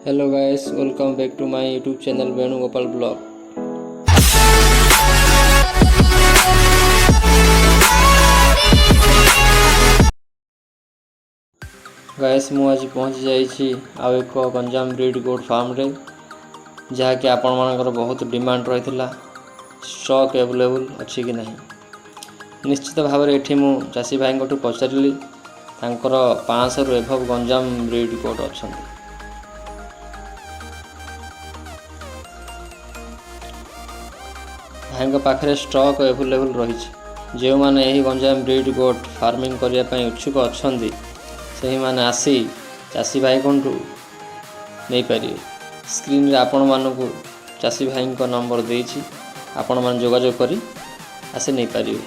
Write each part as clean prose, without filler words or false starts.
Hello guys, welcome back to my YouTube channel Veenu Gopal blog. Guys मु आज पहुँच जाइछि आउ एक गंजाम ब्रीड गोट फार्म रे जहाँकि आपण मानकर बहुत डिमांड रही स्टॉक अवेलेबल अच्छी कि नहीं। निश्चित भाव में ये मु चाषी भाई पचारि तांकर 500 रु एभव गंजाम ब्रीड गोट अच्छा भाई पाखे स्टॉक अवेलेबल रही। जो मैंने यही गंजाम ब्रीड गोट फार्मिंग करने इच्छुक अच्छा से मैंने आसी चाषी भाई को नहीं पारे। स्क्रीन रे आपण मानू चाषी भाई नंबर देछि आपण मान जोगाजोग करी आसे नहीं पारे।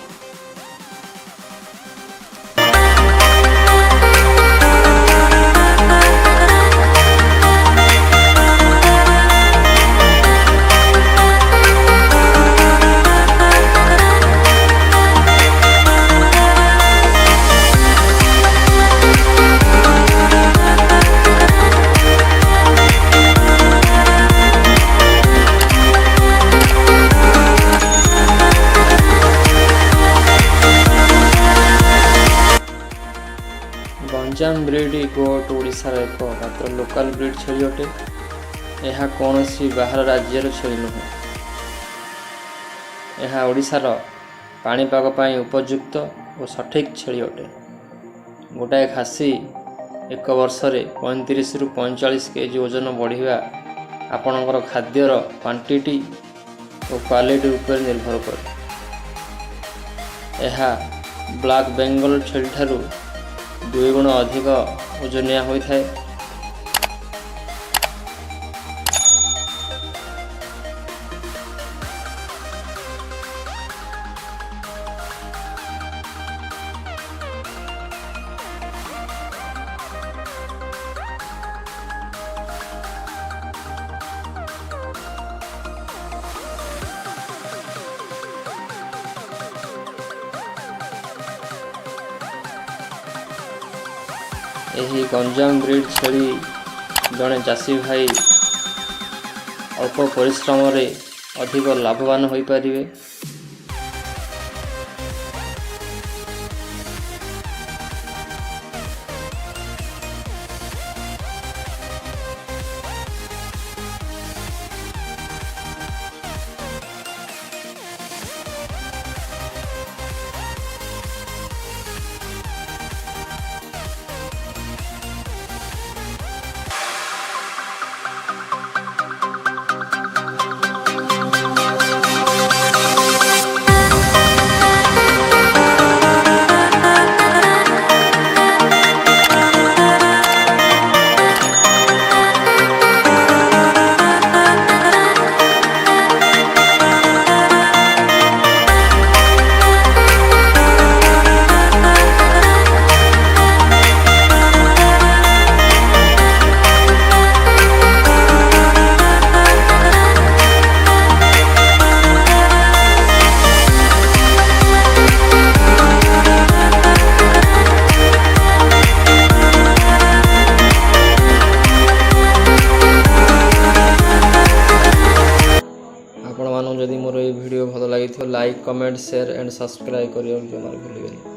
गंजाम ब्रीड गोट ओडिशार एक मात्र लोकल ब्रीड छेली अटे। यह कौन सी बाहर राज्यर छेली नुह। यह ओडिशार पाणीपाग पाई उपयुक्त और सठिक छेली अटे। गोटाए खासी एक वर्ष रे 35 रु 45 केजी ओजन बढ़िया आपणकर खाद्यर क्वांटिटी और क्वालिटी उपर निर्भर करे। यह ब्लैक बेंगल छेली ठारू 2 गुण अधिक ओजनिया होता है। यही गंजाम ब्रीड छेली जड़े चाषी भाई अल्प परिश्रम रे अधिक लाभवान हो पारिबे। जदि मोर ये वीडियो भल लगी like comment share and subscribe करियो जमा भूलिबेनी।